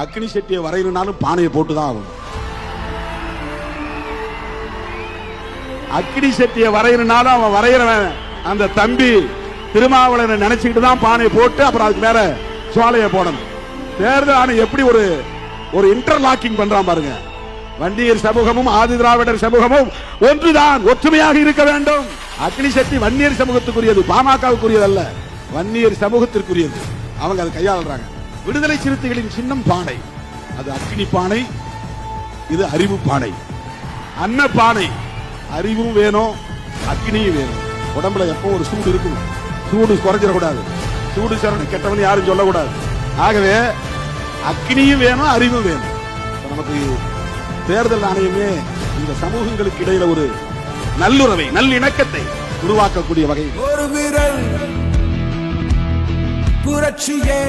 அக்னி சட்டியை வரையணும்னாலும் பானையை போட்டுதான் ஆகும். அக்னி சட்டியை வரையணும்னாலும் அவன் வரைகிறவன் அந்த தம்பி திருமாவளவனை நினைச்சுக்கிட்டு தான் பானையை போட்டு அப்புறம் அதுக்கு மேல சோலையை போடணும். தேர்தல் ஆணையம் எப்படி ஒரு இன்டர்லாக்கிங் பண்றான் பாருங்க. வன்னியர் சமூகமும் ஆதி திராவிடர் சமூகமும் ஒன்றுதான், ஒற்றுமையாக இருக்க வேண்டும். அக்னி சக்தி வன்னியர் சமூகத்துக்குரியது, பாமகவுக்குரியது அல்ல, வன்னியர் சமூகத்திற்குரியது. அவங்க அதை கையாளுறாங்க. விடுதலை சிறுத்தைகளின் சின்னம் பானை, அது அக்னி பானை, இது அறிவு பானை. அன்ன பானை, அறிவும் வேணும் அக்னியும் வேணும். உடம்புல எப்போ ஒரு சூடு இருக்கும், சூடு குறைஞ்சிடக்கூடாது. சூடு சரணை கெட்டவன் யாரும் சொல்லக்கூடாது. ஆகவே அக்னியும் வேணும் அறிவும் வேணும். நமக்கு தேர்தல் ஆணையமே இந்த சமூகங்களுக்கு இடையில ஒரு நல்லுறவை, நல்லிணக்கத்தை உருவாக்கக்கூடிய வகையில் ஒரு விரல் புரட்சியே